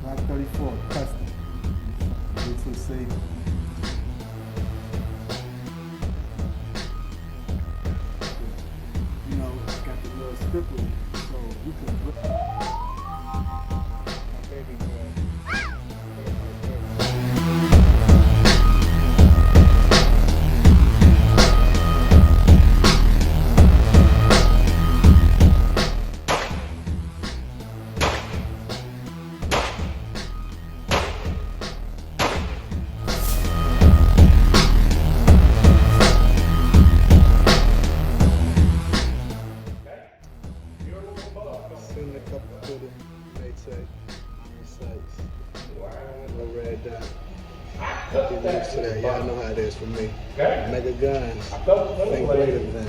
Black 34, custom. B2C. You know, got the little stipple, so you can look. My baby girl. Send a couple to the Mete on the sites. No red dot. Get used to that. Y'all know how it is for me. Mega guns. Think greater than.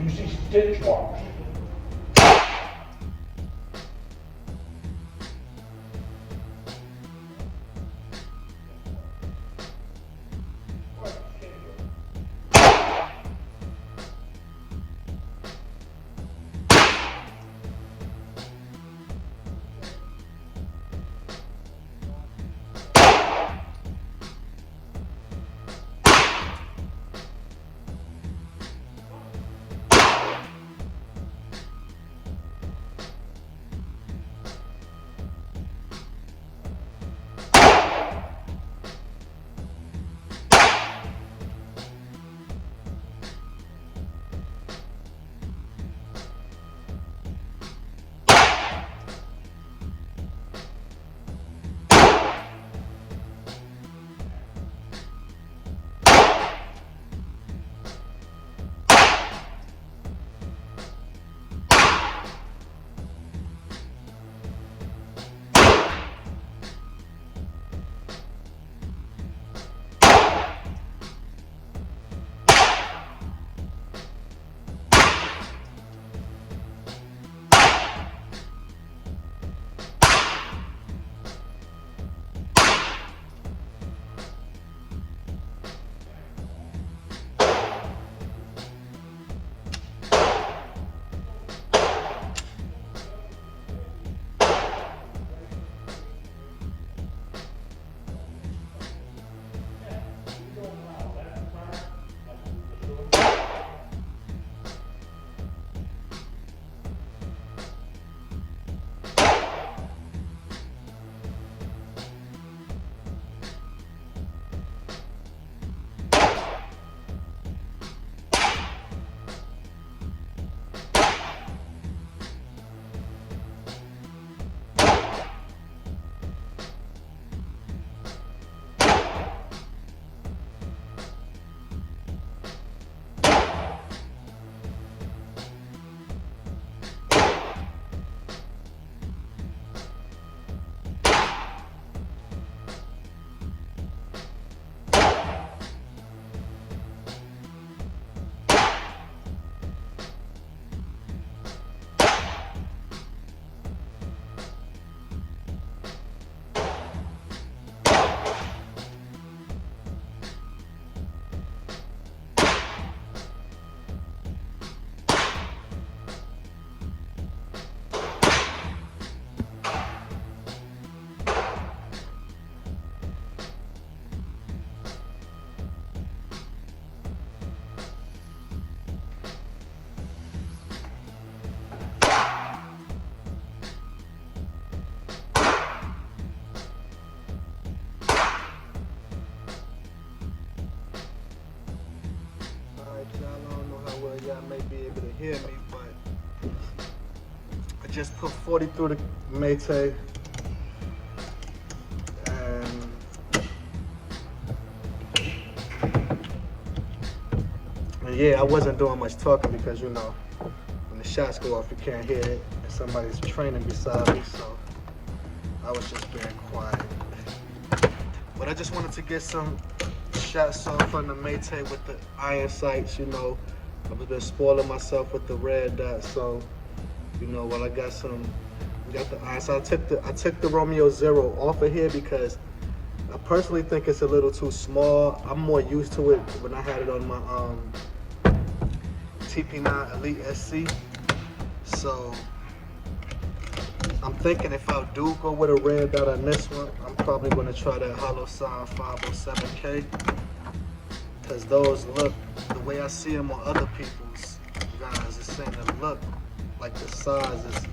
Usually stitch marks. Y'all may be able to hear me, but I just put 40 through the Mete, and yeah, I wasn't doing much talking because, you know, when the shots go off, you can't hear it, and somebody's training beside me, so I was just being quiet. But I just wanted to get some shots off on the Mete with the iron sights, you know. I've been spoiling myself with the red dot, so you know, while I got the iron. So I took the Romeo Zero off of here because I personally think it's a little too small. I'm more used to it when I had it on my TP9 Elite SC. So I'm thinking if I do go with a red dot on this one, I'm probably going to try that Hollow Sound 507K, because those look, the way I see them on other people's guns, it seems to look like the size is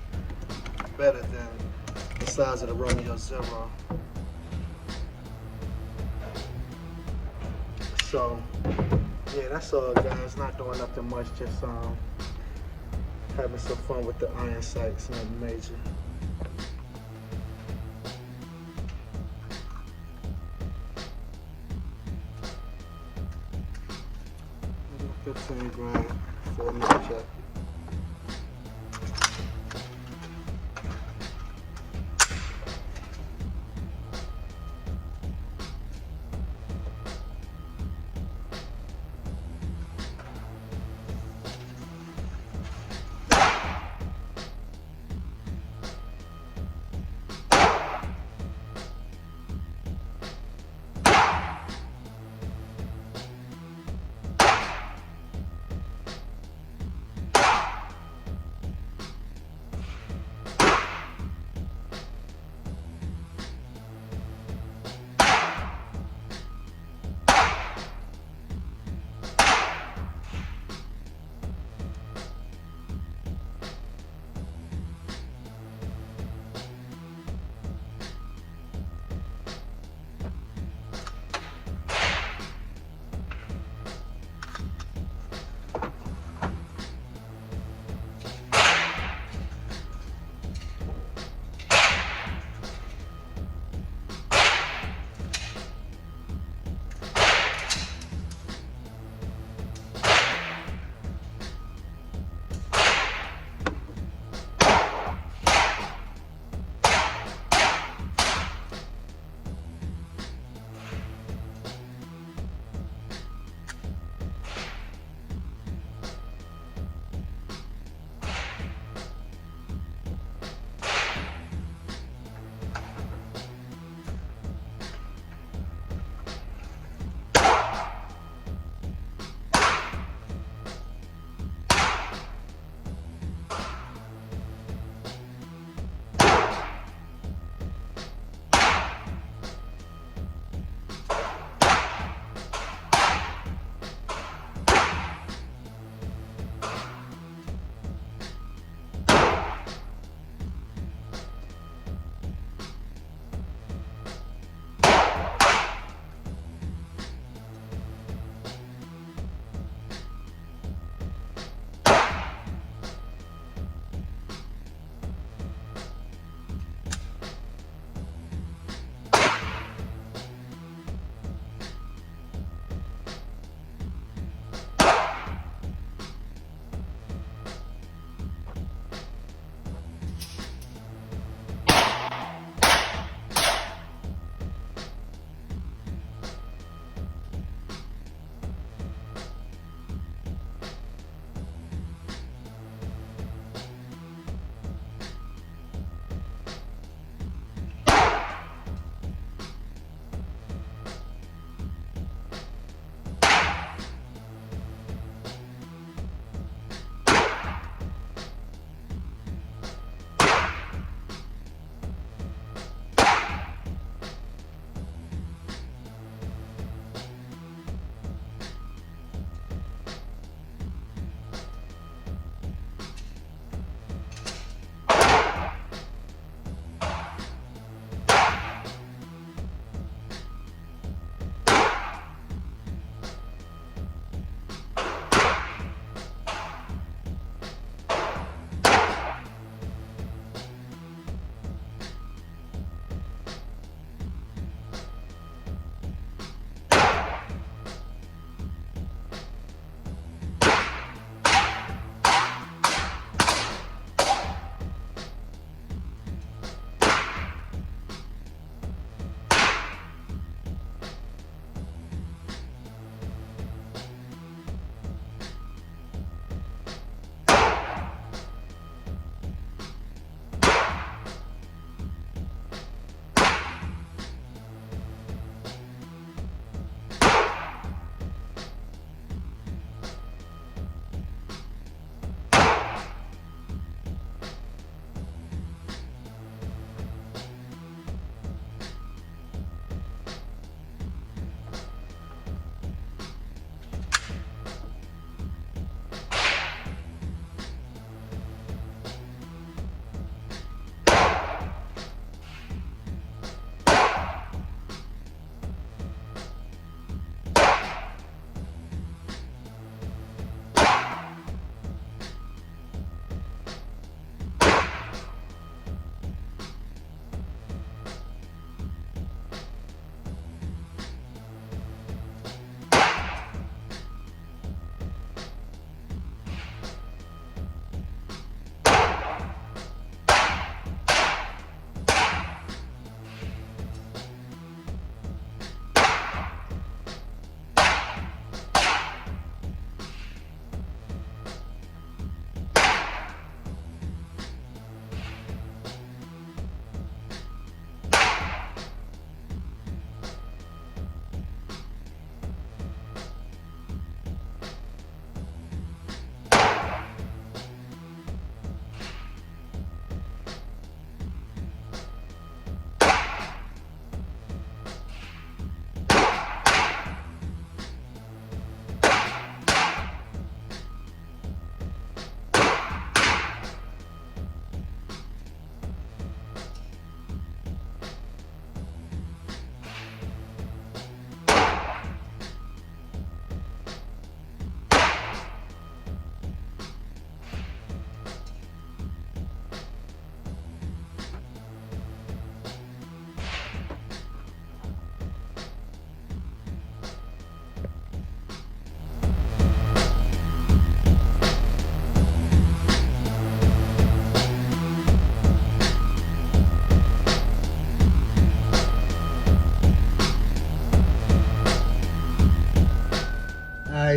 better than the size of the Romeo Zero. So yeah, that's all, guys. Not doing nothing much, just having some fun with the iron sights, nothing major. 15 grand for a new check.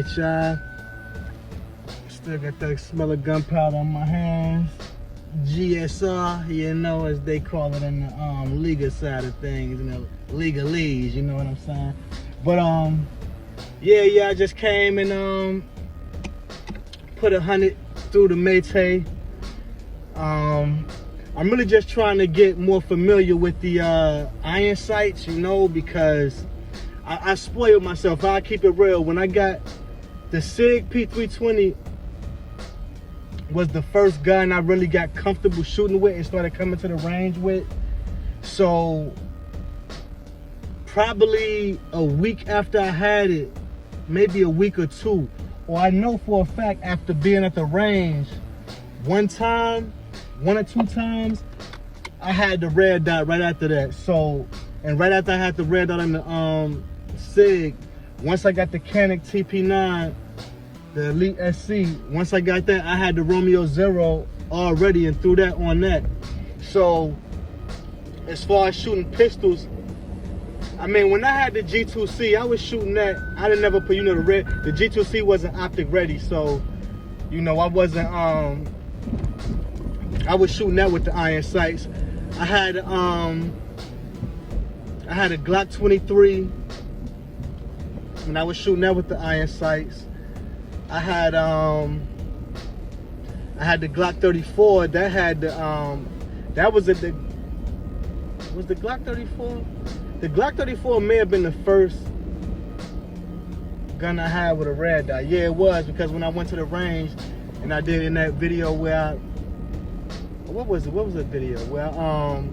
Alright, y'all. Still got that smell of gunpowder on my hands. GSR, you know, as they call it in the legal side of things, you know, legalese, you know what I'm saying? But yeah, I just came and put 100 through the Mete. I'm really just trying to get more familiar with the iron sights, you know, because I spoiled myself. I'll keep it real. When I got the SIG P320 was the first gun I really got comfortable shooting with and started coming to the range with. So probably a week after I had it, maybe a week or two, or I know for a fact after being at the range one or two times, I had the red dot right after that. So, and right after I had the red dot on the SIG, once I got the Canik TP9, the Elite SC, once I got that, I had the Romeo Zero already and threw that on that. So, as far as shooting pistols, I mean, when I had the G2C, I was shooting that. I didn't never put, you know, the G2C wasn't optic ready, so, you know, I wasn't, I was shooting that with the iron sights. I had a Glock 23, and I was shooting that with the iron sights. I had the Glock 34 that had the that was the Glock 34? The Glock 34 may have been the first gun I had with a red dot. Yeah, it was, because when I went to the range and I did in that video where what was the video? Well,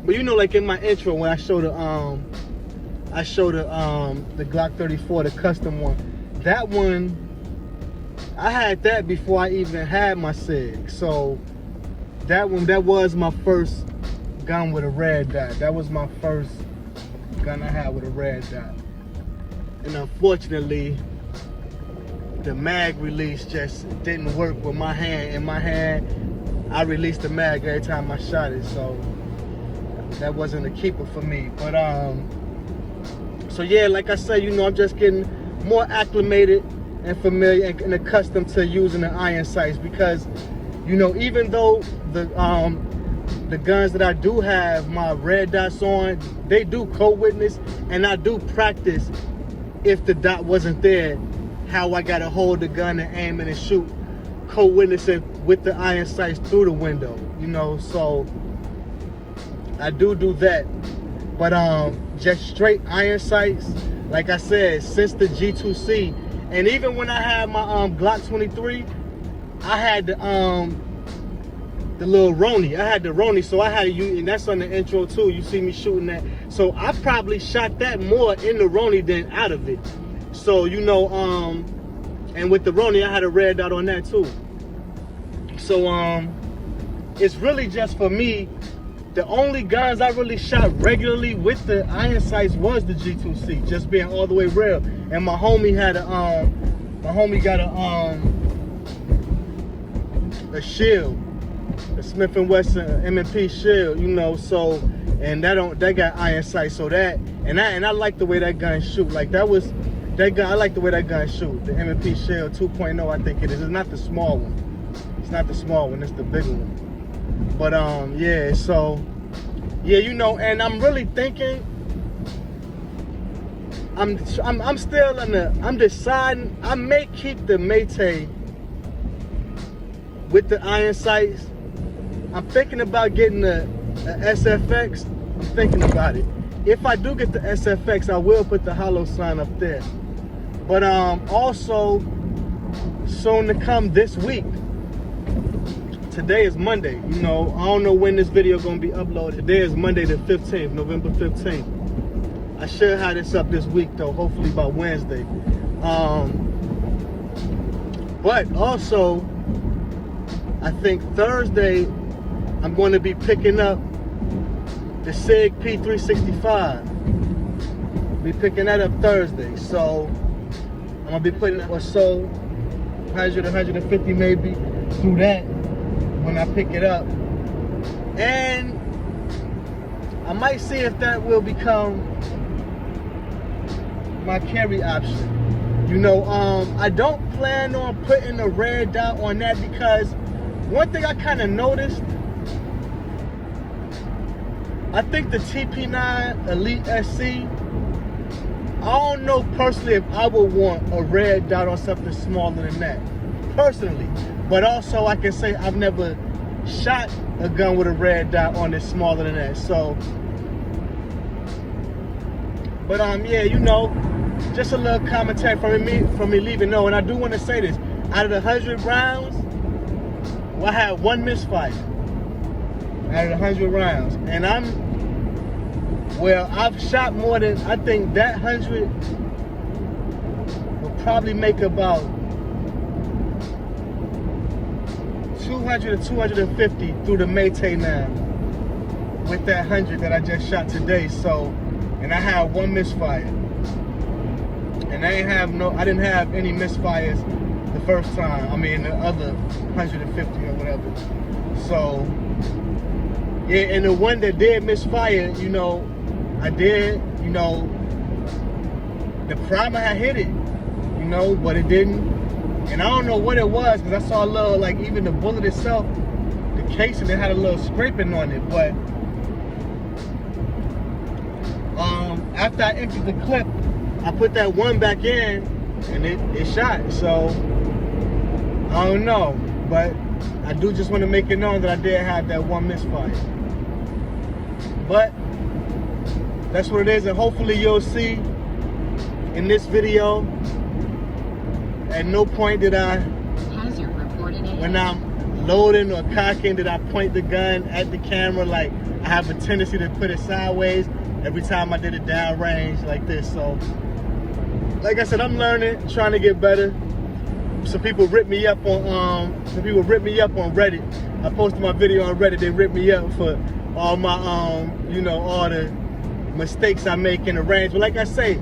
but you know, like in my intro when I showed the Glock 34, the custom one. That one, I had that before I even had my SIG. So that was my first gun with a red dot. That was my first gun I had with a red dot. And unfortunately, the mag release just didn't work with my hand. In my hand, I released the mag every time I shot it. So that wasn't a keeper for me. But so yeah, like I said, you know, I'm just getting more acclimated and familiar and accustomed to using the iron sights, because, you know, even though the guns that I do have my red dots on, they do co-witness, and I do practice, if the dot wasn't there, how I gotta hold the gun and aim it and shoot, co-witnessing with the iron sights through the window, you know. So I do that. But just straight iron sights, like I said, since the G2C, and even when I had my Glock 23, I had the little Roni. I had the Roni, so I had to use, and that's on the intro too. You see me shooting that. So I probably shot that more in the Roni than out of it. So, you know, and with the Roni, I had a red dot on that too. So it's really just, for me, the only guns I really shot regularly with the iron sights was the G2C, just being all the way real. And my homie had got a shield, a Smith & Wesson M&P shield, you know. So, and that got iron sights. So that, and I like the way that gun shoot. Like that gun, I like the way that gun shoot. The M&P shield 2.0, I think it is. It's not the small one. It's not the small one. It's the bigger one. But yeah, so yeah, you know, and I'm really thinking, I'm still I'm deciding. I may keep the Mete with the iron sights. I'm thinking about getting a SFX. I'm thinking about it. If I do get the SFX, I will put the hollow sign up there. But also soon to come this week. Today is Monday, you know, I don't know when this video is going to be uploaded. Today is Monday the 15th, November 15th. I should have this up this week though, hopefully by Wednesday. But also, I think Thursday, I'm going to be picking up the SIG P365. Be picking that up Thursday. So, I'm going to be putting or so 100, 150 maybe through that when I pick it up. And I might see if that will become my carry option. You know, I don't plan on putting a red dot on that because one thing I kind of noticed, I think the TP9 Elite SC, I don't know personally if I would want a red dot on something smaller than that, personally. But also I can say I've never shot a gun with a red dot on it smaller than that. So, but yeah, you know, just a little commentary from me leaving. No, and I do want to say this: out of the 100 rounds, well, I had one misfire. Out of the 100 rounds, and I've shot more than, I think that 100 will probably make about 200 to 250 through the Mete now with that 100 that I just shot today. So, and I had one misfire, and I didn't have any misfires the first time. I mean, the other 150 or whatever. So, yeah, and the one that did misfire, you know, I did, you know, the primer had hit it, you know, but it didn't. And I don't know what it was, because I saw a little, like, even the bullet itself, the casing, it had a little scraping on it. But after I emptied the clip, I put that one back in, and it shot. So, I don't know. But I do just want to make it known that I did have that one misfire. But that's what it is, and hopefully you'll see in this video, at no point did I, when I'm loading or cocking, did I point the gun at the camera. Like, I have a tendency to put it sideways every time I did it downrange like this. So, like I said, I'm learning, trying to get better. Some people ripped me up on Reddit. I posted my video on Reddit. They ripped me up for all my you know, all the mistakes I make in the range. But like I say,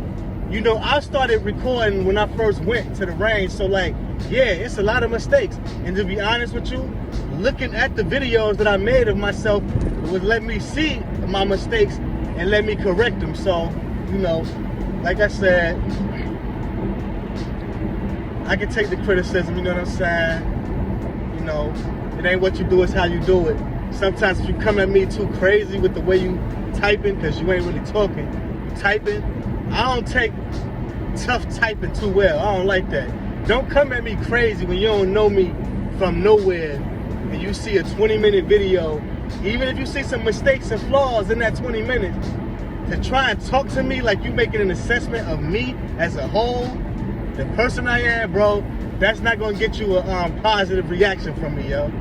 you know, I started recording when I first went to the range. So, like, yeah, it's a lot of mistakes. And to be honest with you, looking at the videos that I made of myself would let me see my mistakes and let me correct them. So, you know, like I said, I can take the criticism, you know what I'm saying? You know, it ain't what you do, it's how you do it. Sometimes if you come at me too crazy with the way you typing, because you ain't really talking, you typing, I don't take tough typing too well. I don't like that. Don't come at me crazy when you don't know me from nowhere and you see a 20-minute video, even if you see some mistakes and flaws in that 20 minutes, to try and talk to me like you making an assessment of me as a whole, the person I am, bro, that's not gonna get you a positive reaction from me, yo.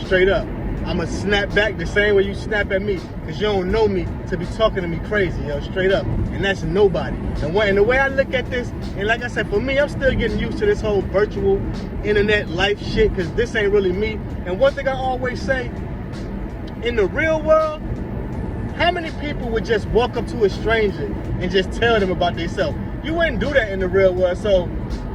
Straight up. I'ma snap back the same way you snap at me, because you don't know me to be talking to me crazy, yo, straight up. And that's nobody. And the way I look at this, and like I said, for me, I'm still getting used to this whole virtual internet life shit, because this ain't really me. And one thing I always say, in the real world, how many people would just walk up to a stranger and just tell them about themselves? You wouldn't do that in the real world. So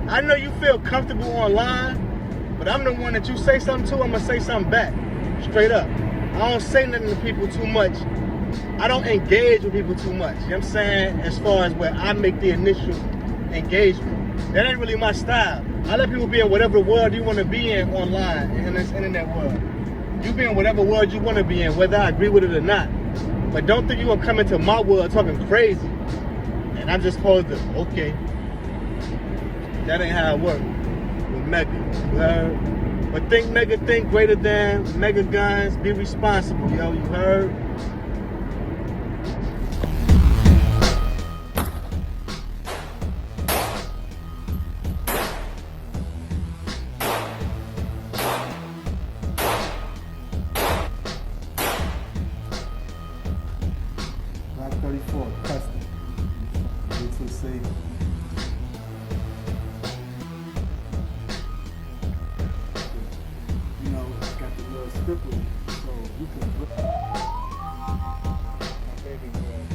I know you feel comfortable online, but I'm the one that you say something to, I'm gonna say something back. Straight up. I don't say nothing to people too much. I don't engage with people too much. You know what I'm saying? As far as where I make the initial engagement. That ain't really my style. I let people be in whatever world you want to be in online, in this internet world. You be in whatever world you want to be in, whether I agree with it or not. But don't think you're going to come into my world talking crazy, and I'm just supposed to, okay. That ain't how it works with Mega. You heard? But think Mega, think greater than. Mega guns, be responsible, yo. You heard? Black 34, custom. B2C. You know, it's got the little strip with it, so you can. My baby girl.